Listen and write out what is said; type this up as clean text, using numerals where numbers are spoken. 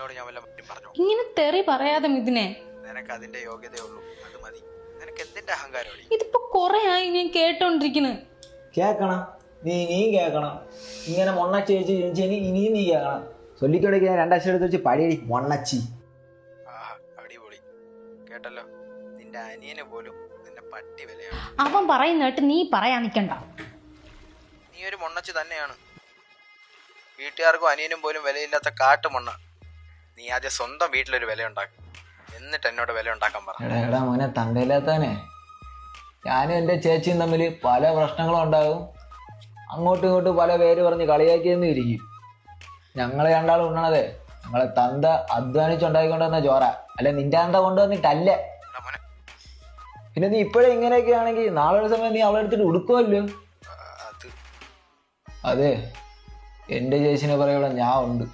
നിന്നോട് ഞാൻ വല്ല മറ്റും പറഞ്ഞു? ഇങ്ങനെ തെറി പറയാതെ മിഥുനെ. നിനക്ക് അതിന്റെ യോഗ്യതയുള്ളൂ, അത് മതി. നിനക്ക് എന്തിന്റെ അഹങ്കാരം? ഇതിപ്പോ കൊറേ ആയി ഞാൻ കേട്ടോണ്ടിരിക്കുന്നു. കേക്കണം, നീയും കേക്കണം. ഇങ്ങനെ മൊണ്ണച്ചി വെച്ച് ജനിച്ചെങ്കിൽ ഇനിയും നീ കേൾക്കണം. ചൊല്ലിക്കൊടക്ക് ഞാൻ രണ്ടക്ഷരം എടുത്ത് വെച്ച് പടിയടി മൊണ്ണച്ചി. അടിപൊളി. കേട്ടല്ലോ, നിന്റെ അനിയന് പോലും നിന്നെ പട്ടി വിലയാണ്. അവൻ പറയുന്നിട്ട് നീ പറയാൻ നിക്കണ്ട. നീ ഒരു മൊണ്ണച്ചി തന്നെയാണ്. വീട്ടുകാർക്കും അനിയനും പോലും വിലയില്ലാത്ത കാട്ടുമണ്ണ. നീ ആദ്യം സ്വന്തം വീട്ടിലൊരു വില ഉണ്ടാക്കും, എന്നിട്ട് എന്നോട് വില ഉണ്ടാക്കാൻ പറ. എടാ മോനെ തന്തയില്ലാത്തവനെ, ഞാനും എൻ്റെ ചേച്ചിയും തമ്മിൽ പല പ്രശ്നങ്ങളും ഉണ്ടാകും. അങ്ങോട്ടും ഇങ്ങോട്ടും പല പേര് പറഞ്ഞ് കളിയാക്കിയെന്നും ഇരിക്കും. ഞങ്ങളെ രണ്ടാളും ഉണ്ണണതേ ഞങ്ങളെ തന്ത അധ്വാനിച്ചുണ്ടാക്കിക്കൊണ്ടുവന്ന ചോറ, അല്ല നിന്റെ തന്ത കൊണ്ടുവന്നിട്ടല്ല. പിന്നെ നീ ഇപ്പോഴേ ഇങ്ങനെയൊക്കെ ആണെങ്കിൽ നാളെ ഒരു സമയം നീ അവളെ എടുത്തിട്ട് ഉടുക്കുമല്ലോ. അതെ, എൻ്റെ ചേച്ചിനെ പറയുമ്പോൾ ഞാൻ ഉണ്ട്.